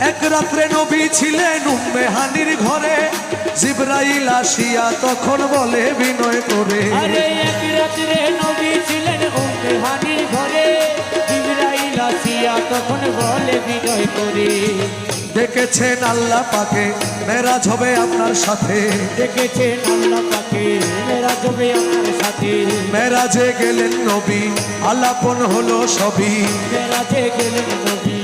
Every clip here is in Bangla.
এক রাত্রে নবী ছিলেন উম্মে হানির ঘরে, জিবরাইল আসিয়া তখন বলে বিনয় করে, আরে এক রাত্রে নবী ছিলেন উম্মে হানির ঘরে, জিবরাইল আসিয়া তখন বলে বিনয় করে, দেখেছেন আল্লাহ পাকে মেরাজ হবে আপনার সাথে, দেখেছেন আল্লাহ পাকে মেরাজ হবে আপনার সাথে, মেরাজে গেলেন নবী আলাপন হলো সবই, মেরাজে গেলেন নবী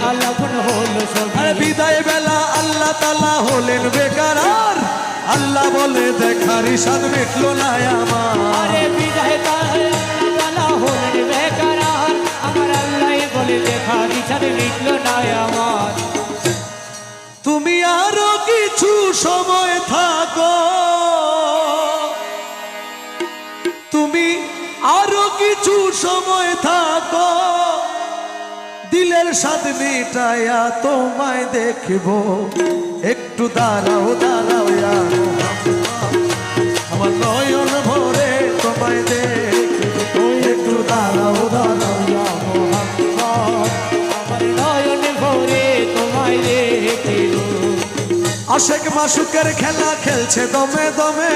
আলাপন হলো সবই। আরে বিদায় বেলা আল্লাহ তাআলা হলেন বেকারার, আল্লাহ বলে দেখার ইশাদ মিটলো না আমার, আরে বিদায় তাআলা হলেন বেকারার, আমার আল্লাহ বলে দেখার ইচ্ছা মিটলো না আমার। তুমি আরো কিছু সময় থাকো, তুমি আরো কিছু সময় থাকো, দিলের স্বাদ মিটাইয়া তোমায় দেখব, একটু দাঁড়াও দাঁড়াও ইয়া মুহাম্মদ, আমার নয়ন ভরে তোমায় দেখব, একটু দাঁড়াও দাঁড়াও ইয়া মুহাম্মদ, আমার নয়ন ভরে তোমায় দেখিব। আশেক মাসুকের খেলা খেলছে দমে দমে,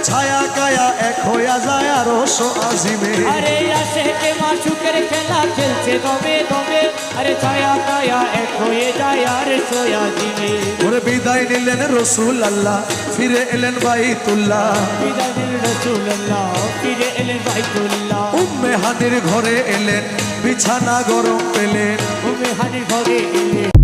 ছায়া কায়া এক হইয়া যায় আরশ আজিমে, আরে আশেকে মাসুকের খেলা খেলছে দমে দমে, আরে ছায়া কায়া এক হয়ে যায় আর সোয়া দিনে। ওরে বিদায় নিলেন রসুল আল্লাহ, ফিরে এলেন বাইতুল্লাহ, বিদায় দিল রাসূলুল্লাহ, ফিরে এলেন বাইতুল্লাহ, উম্মে হানির ঘরে এলেন, বিছানা গরম পেলেন, উম্মে হানির ঘরে এলেন।